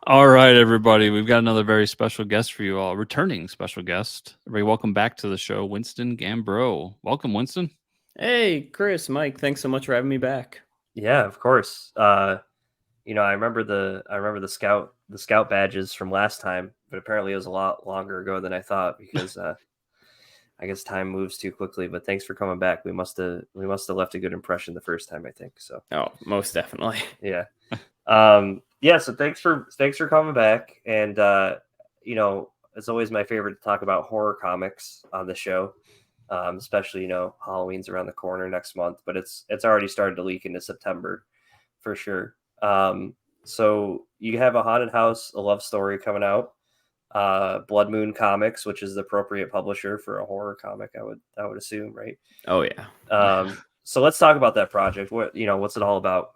All right, everybody. We've got another very special guest for you all. Returning special guest. Everybody, welcome back to the show, Winston Gambro. Welcome, Winston. Hey, Chris, Mike, thanks so much for having me back. Yeah, of course. I remember the scout badges from last time, but apparently it was a lot longer ago than I thought because I guess time moves too quickly. But thanks for coming back. We must have left a good impression the first time, I think. So Oh, most definitely. yeah. Yeah, so thanks for coming back. And it's always my favorite to talk about horror comics on the show. Especially, Halloween's around the corner next month, but it's already started to leak into September for sure. So you have a haunted house, a love story coming out. Blood Moon Comics, which is the appropriate publisher for a horror comic, I would assume, right? Oh, yeah. So let's talk about that project. What's it all about?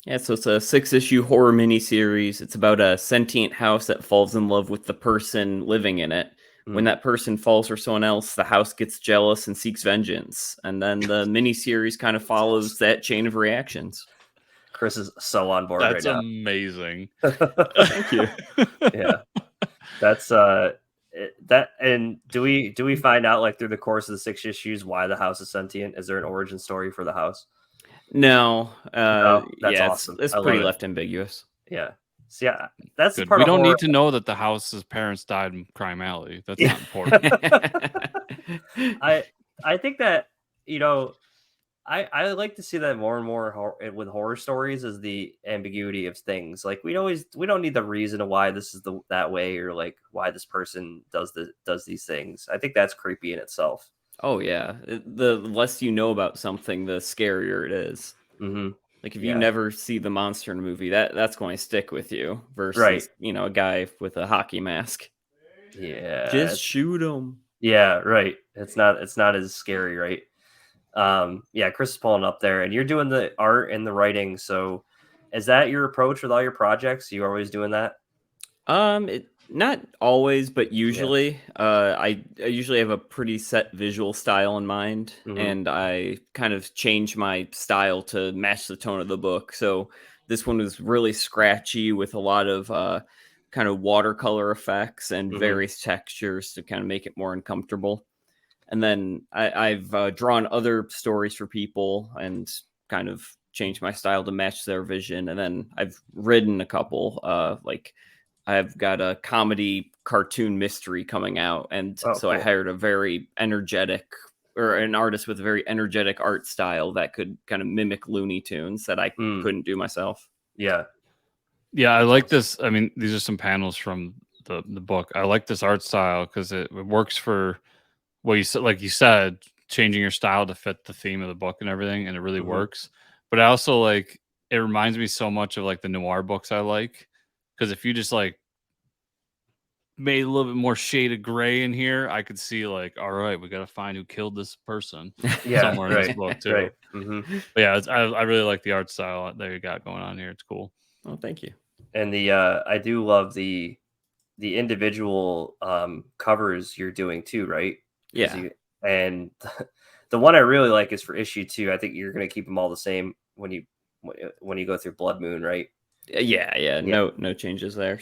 Yeah, so it's a 6-issue horror miniseries. It's about a sentient house that falls in love with the person living in it. When that person falls for someone else, the house gets jealous and seeks vengeance. And then the miniseries kind of follows that chain of reactions. Chris is so on board That's right amazing. Thank you. Yeah, that's that. And do we find out like through the course of the 6 issues why the house is sentient? Is there an origin story for the house? No, No, that's yeah, awesome. it's I love pretty it. left ambiguous. Yeah. So yeah, that's the Good. part We of don't horror. need to know that the house's parents died in Crime Alley. That's Yeah. not important. I think that I like to see that more and more with horror stories is the ambiguity of things. Like we don't need the reason of why this is that way or like why this person does these things. I think that's creepy in itself. Oh, yeah. The less you know about something, the scarier it is. Mm-hmm. Like if you Yeah. never see the monster in a movie, that's going to stick with you Right. versus, a guy with a hockey mask. Yeah. Just shoot him. Yeah, right. It's not as scary, right? Yeah, Chris is pulling up there and you're doing the art and the writing. So is that your approach with all your projects? You always doing that? Not always, but usually. I usually have a pretty set visual style in mind, Mm-hmm. and I kind of change my style to match the tone of the book. So this one was really scratchy with a lot of kind of watercolor effects and Mm-hmm. various textures to kind of make it more uncomfortable. And then I've drawn other stories for people and kind of changed my style to match their vision. And then I've written a couple, like I've got a comedy cartoon mystery coming out. And Oh, so I cool. hired a very energetic or an artist with a very energetic art style that could kind of mimic Looney Tunes that I couldn't do myself. Yeah. Yeah, I like this. I mean, these are some panels from the book. I like this art style because it works for what you said. Like you said, changing your style to fit the theme of the book and everything, and it really Mm-hmm. works. But I also like it reminds me so much of like the noir books I like because if you just like made a little bit more shade of gray in here, I could see like, all right, we got to find who killed this person Yeah. somewhere in this Right. book too. Right. Mm-hmm. But yeah, I really like the art style that you got going on here. It's cool. Oh, thank you. And I do love the individual covers you're doing too, right? Yeah. And the one I really like is for issue 2. I think you're gonna keep them all the same when you go through Blood Moon, right? Yeah. No changes there.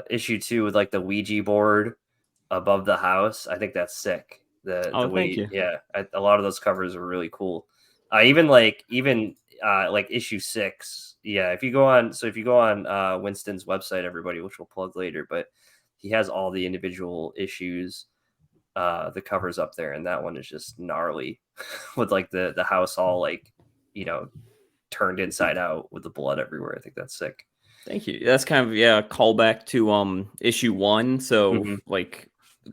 Issue 2 with like the Ouija board above the house. I think that's sick. The way, Thank you. yeah, a lot of those covers are really cool. Even like issue 6. Yeah, if you go on Winston's website, everybody, which we'll plug later, but he has all the individual issues, the covers up there, and that one is just gnarly with like the house all like turned inside out with the blood everywhere. I think that's sick. Thank you. That's kind of a callback to issue 1. So like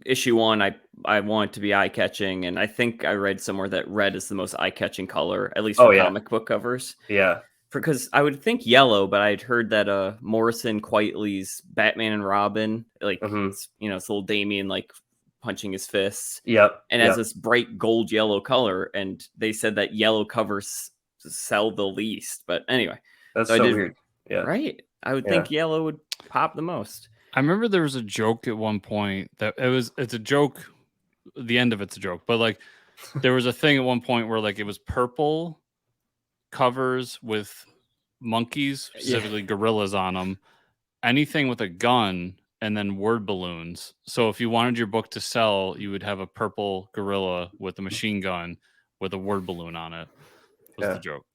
issue 1, I want it to be eye catching, and I think I read somewhere that red is the most eye catching color, at least for comic book covers. Yeah. Because I would think yellow, but I'd heard that Morrison Quitely's Batman and Robin, like it's little Damien like punching his fists. Yep. And has this bright gold yellow color, and they said that yellow covers sell the least. But anyway, that's so weird. Yeah. Right. I would think yellow would pop the most. I remember there was a joke at one point that it's a joke. The end of it's a joke, but like there was a thing at one point where like it was purple covers with monkeys, specifically gorillas on them, anything with a gun and then word balloons. So if you wanted your book to sell, you would have a purple gorilla with a machine gun with a word balloon on it. Was the joke.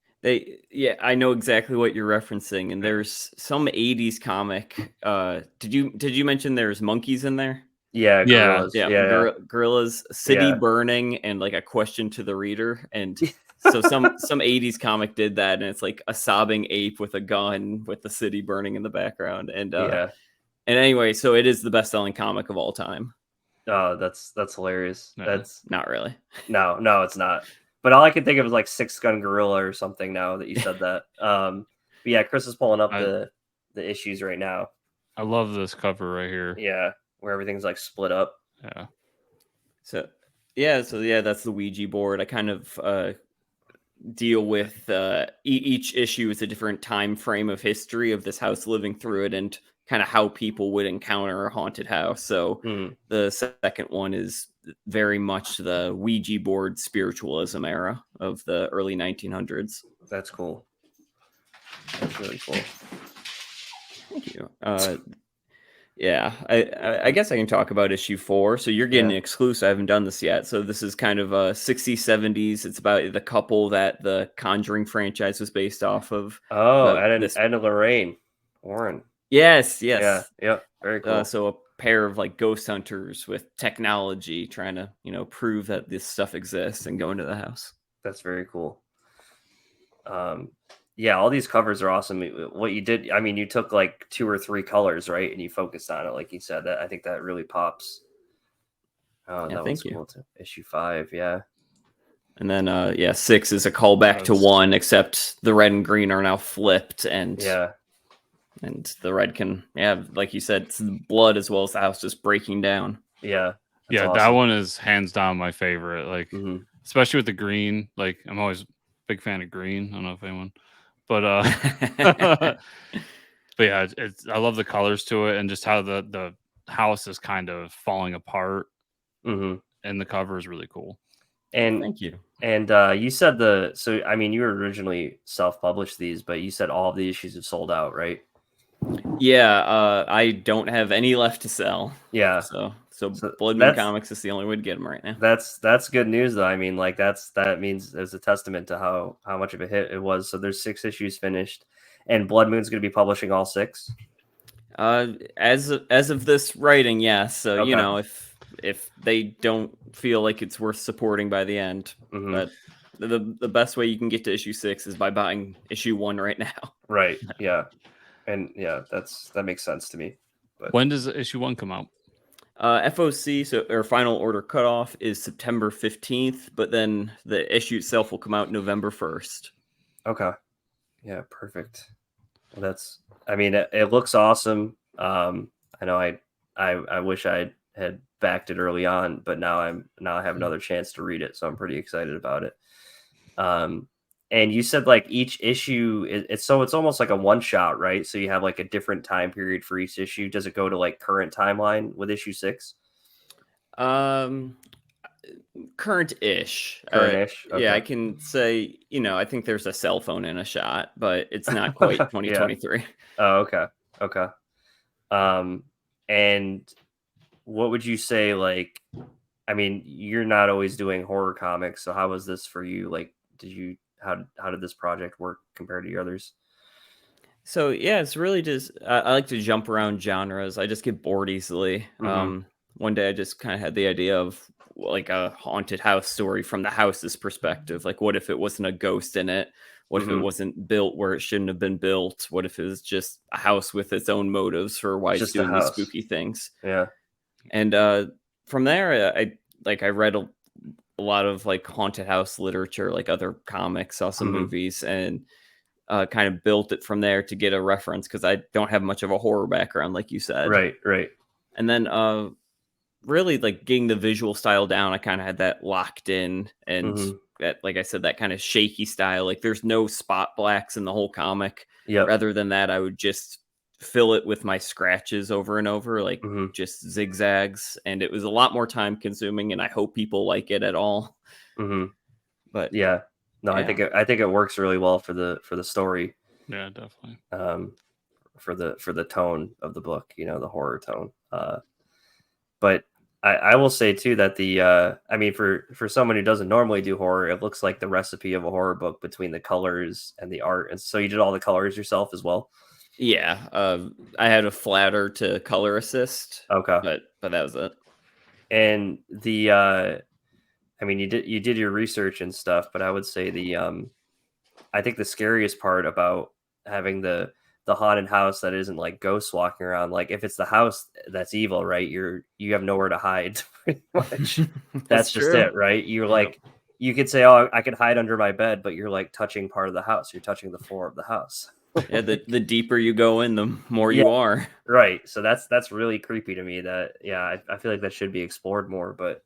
I know exactly what you're referencing, and there's some 80s comic. Did you mention there's monkeys in there? Yeah, gorillas. Yeah. Gorillas, city burning, and like a question to the reader. And so some 80s comic did that, and it's like a sobbing ape with a gun with the city burning in the background. And and anyway, so it is the best-selling comic of all time. Oh, that's hilarious. Yeah. That's not really. No, it's not. But all I can think of is like Six Gun Gorilla or something now that you said that. But yeah, Chris is pulling up the issues right now. I love this cover right here. Yeah, where everything's like split up. Yeah. So that's the Ouija board. I kind of deal with each issue is a different time frame of history of this house living through it and kind of how people would encounter a haunted house. So the second one is very much the Ouija board spiritualism era of the early 1900s. That's cool. That's really cool. Thank you. Yeah, I guess I can talk about issue 4. So you're getting an exclusive. I haven't done this yet. So this is kind of 60s, 70s. It's about the couple that the Conjuring franchise was based off of. Oh, Ed and Lorraine Warren. Yes. Yeah. Very cool. So a pair of like ghost hunters with technology trying to, prove that this stuff exists and go into the house. That's very cool. Yeah, all these covers are awesome. What you did, I mean, you took like 2 or 3 colors, right? And you focused on it, like you said. That I think that really pops. Oh, that was cool too. Issue 5, yeah. And then 6 is a callback to 1, except the red and green are now flipped, and the red can, like you said, it's blood as well as the house just breaking down. Yeah. Yeah, awesome. That one is hands down my favorite. Like, especially with the green. Like, I'm always a big fan of green. I don't know if anyone, but but yeah, I love the colors to it and just how the house is kind of falling apart. And the cover is really cool. And thank you. And you said so I mean, you were originally self-published these, but you said all of the issues have sold out, right? Yeah, I don't have any left to sell. Yeah. So Blood Moon Comics is the only way to get them right now. That's good news, though. I mean, like that means there's a testament to how much of a hit it was. So there's 6 issues finished, and Blood Moon's going to be publishing all 6. As of this writing, yes. So if they don't feel like it's worth supporting by the end, but the best way you can get to issue 6 is by buying issue 1 right now. Right. Yeah. And that makes sense to me. But when does issue 1 come out? FOC, or final order cutoff, is September 15th, but then the issue itself will come out November 1st. Okay. Yeah, perfect. Well, it looks awesome. I know I wish I had backed it early on, but now I have another chance to read it, so I'm pretty excited about it. And you said like each issue it's almost like a one shot, right? So you have like a different time period for each issue. Does it go to like current timeline with issue 6? Current-ish. Okay. Yeah, I can say, I think there's a cell phone in a shot, but it's not quite 2023. Yeah. Oh, okay. And what would you say, like, I mean, you're not always doing horror comics, so how was this for you? Like, how did this project work compared to your others? So yeah, it's really just I like to jump around genres. I just get bored easily. One day I just kind of had the idea of like a haunted house story from the house's perspective. Like, what if it wasn't a ghost in it? What if it wasn't built where it shouldn't have been built? What if it was just a house with its own motives for why it's doing these spooky things? Yeah. And from there, I read a lot of like haunted house literature, like other comics, saw some movies, and kind of built it from there to get a reference, because I don't have much of a horror background, like you said. Right. And then really like getting the visual style down, I kind of had that locked in, and that, like I said, that kind of shaky style. Like there's no spot blacks in the whole comic. Yeah. Rather than that, I would just fill it with my scratches over and over, like just zigzags, and it was a lot more time consuming, and I hope people like it at all. But yeah, no, yeah. I think it works really well for the story. Yeah, definitely. for the tone of the book, you know, the horror tone. But I will say too that I mean, for someone who doesn't normally do horror, it looks like the recipe of a horror book between the colors and the art. And so you did all the colors yourself as well. Yeah, I had a flatter to color assist. Okay, but that was it. And I mean, you did your research and stuff, but I would say I think the scariest part about having the haunted house that isn't like ghosts walking around, like if it's the house that's evil, right? You have nowhere to hide pretty much. That's just true. it, right? You're like, you could say, oh, I could hide under my bed, but you're like touching part of the house. You're touching the floor of the house. Yeah, the deeper you go in, the more you are. Right. So that's really creepy to me. That I feel like that should be explored more, but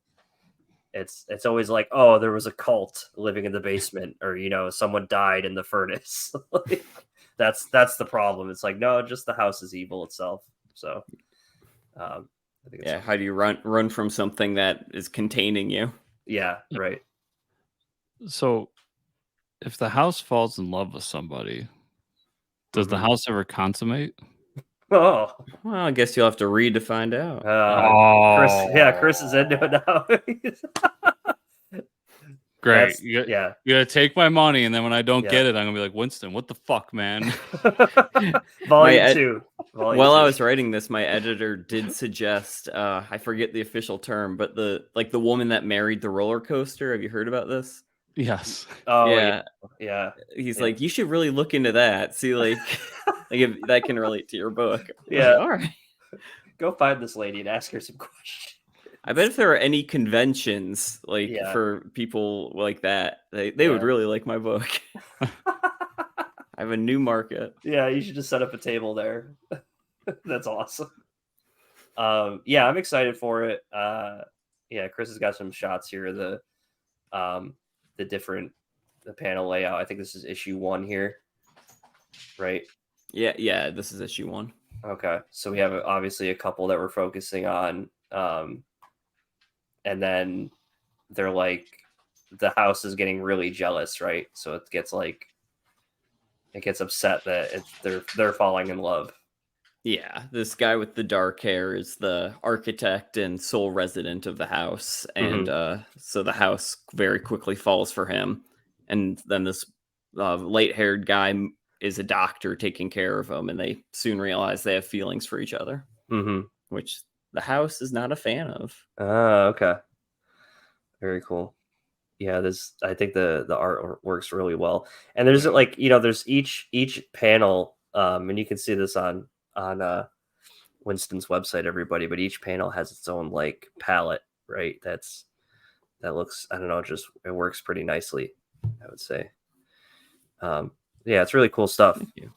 it's always like, oh, there was a cult living in the basement, or you know, someone died in the furnace. Like, that's the problem. It's like, no, just the house is evil itself. So I think it's how do you run from something that is containing you? Yeah, right. So if the house falls in love with somebody, does the house ever consummate? Oh, well, I guess you'll have to read to find out. Chris is into it now. Great. You gotta take my money, and then when I don't get it, I'm gonna be like, Winston, what the fuck, man? Volume 2. While I was writing this, my editor did suggest, I forget the official term, but the woman that married the roller coaster. Have you heard about this? Yes. Oh yeah. He's like, you should really look into that. See, like if that can relate to your book. Yeah. Like, all right. Go find this lady and ask her some questions. I bet if there are any conventions for people like that, they would really like my book. I have a new market. Yeah, you should just set up a table there. That's awesome. I'm excited for it. Chris has got some shots here. The panel layout. I think this is issue 1 here, right? Yeah, this is issue 1. Okay, so we have obviously a couple that we're focusing on, and then they're like, the house is getting really jealous, right? So it gets upset that they're falling in love. Yeah, this guy with the dark hair is the architect and sole resident of the house, and so the house very quickly falls for him. And then this light-haired guy is a doctor taking care of him, and they soon realize they have feelings for each other, which the house is not a fan of. Okay. Very cool. Yeah, I think the art works really well. And there's there's each panel, and you can see this on Winston's website, everybody, but each panel has its own like palette, right? That looks, I don't know, just it works pretty nicely, I would say. It's really cool stuff. Thank you.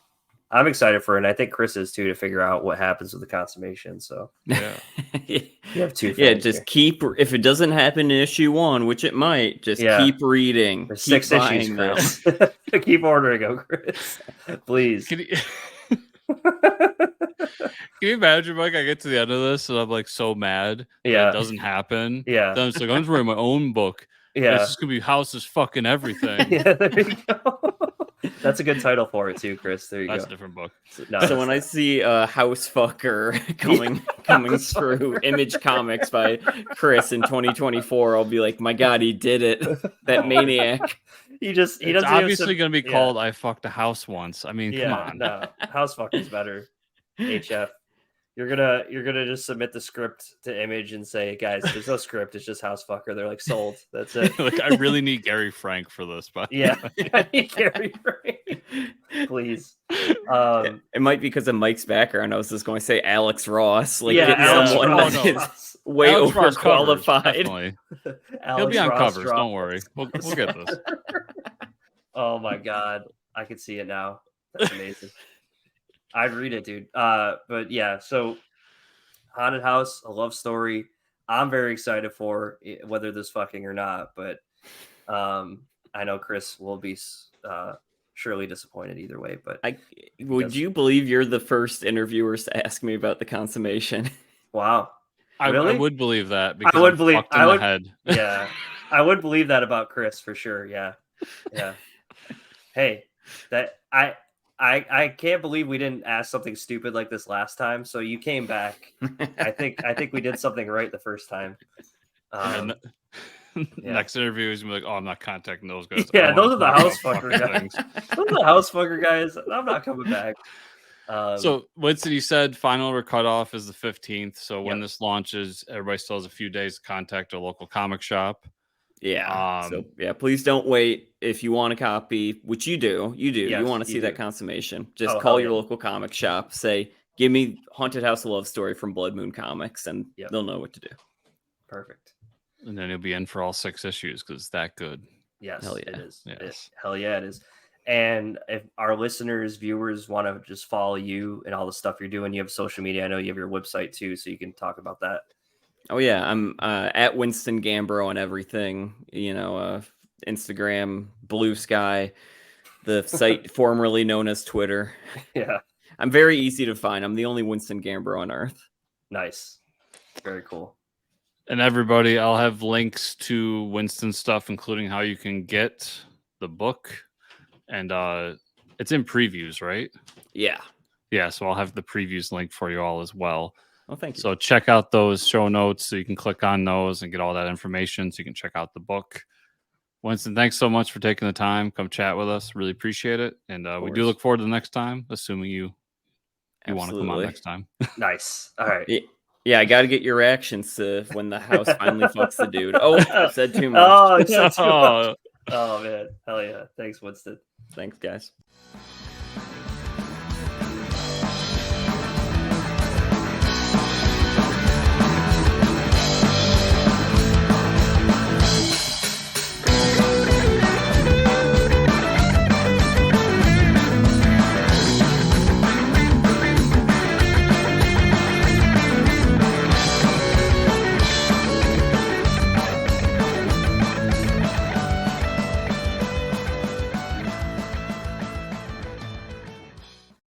I'm excited for it, and I think Chris is too, to figure out what happens with the consummation. So you have 2. Just keep, if it doesn't happen in issue 1, which it might, just keep reading. There's keep 6 issues, Chris. Keep ordering them, Chris. Please. Can you imagine, Mike? I get to the end of this and I'm like so mad that it doesn't happen. Yeah. Then it's like, I'm just writing my own book. Yeah. It's just gonna be houses fucking everything. Yeah, there you go. That's a good title for it too, Chris. There you go. That's a different book. So when I see a house fucker coming through Image Comics by Chris in 2024, I'll be like, my God, he did it. That maniac. It's obviously going to be called I Fucked a House Once. I mean, come on. No, house fucking's better. HF. You're gonna just submit the script to Image and say, guys, there's no script, it's just house fucker. They're like, sold. That's it. Like, I really need Gary Frank for this, but I need Gary Frank. Please. It might be because of Mike's background. I was just going to say Alex Ross. Like, get someone that is way overqualified. He'll be on covers. Don't worry. We'll get this. Oh my God, I can see it now. That's amazing. I'd read it, dude. But yeah, so Haunted House, a love story. I'm very excited for whether there's fucking or not, but I know Chris will be surely disappointed either way. But would you believe you're the first interviewers to ask me about the consummation? Wow. Really? I would believe that because I would believe the head. Yeah. I would believe that about Chris for sure. Yeah. Yeah. Hey, that I can't believe we didn't ask something stupid like this last time. So you came back. I think we did something right the first time. And then next interview is gonna be like, "Oh, I'm not contacting those guys." Yeah, those are the talk about house fucker guys. things. Those are the house fucker guys. I'm not coming back. So Winston, you said final cutoff is the 15th. So when Yep. this launches, everybody still has a few days to contact a local comic shop. Yeah. So yeah, please don't wait. If you want a copy, which you do, Yes, you want to you see that do. consummation. Just Oh, call hell your yeah. local comic shop, say, "Give me Haunted House of Love Story from Blood Moon Comics," and Yep. they'll know what to do. Perfect. And then you'll be in for all 6 issues because it's that good. Yes, Hell yeah. it is. Yes. Hell yeah, it is. And if our listeners, viewers want to just follow you and all the stuff you're doing, you have social media. I know you have your website too, so you can talk about that. Oh yeah, I'm at Winston Gambro on everything. Instagram, Blue Sky, the site formerly known as Twitter. Yeah. I'm very easy to find. I'm the only Winston Gambro on Earth. Nice. Very cool. And everybody, I'll have links to Winston stuff, including how you can get the book. And it's in previews, right? Yeah. Yeah, so I'll have the previews link for you all as well. Oh, thank you. So check out those show notes so you can click on those and get all that information so you can check out the book. Winston, thanks so much for taking the time. Come chat with us. Really appreciate it. And we do look forward to the next time, assuming you want to come on next time. Nice. All right. Yeah, I got to get your reactions to when the house finally fucks the dude. Oh, I said too much. Oh, I said too much. Oh, man. Hell yeah. Thanks, Winston. Thanks, guys.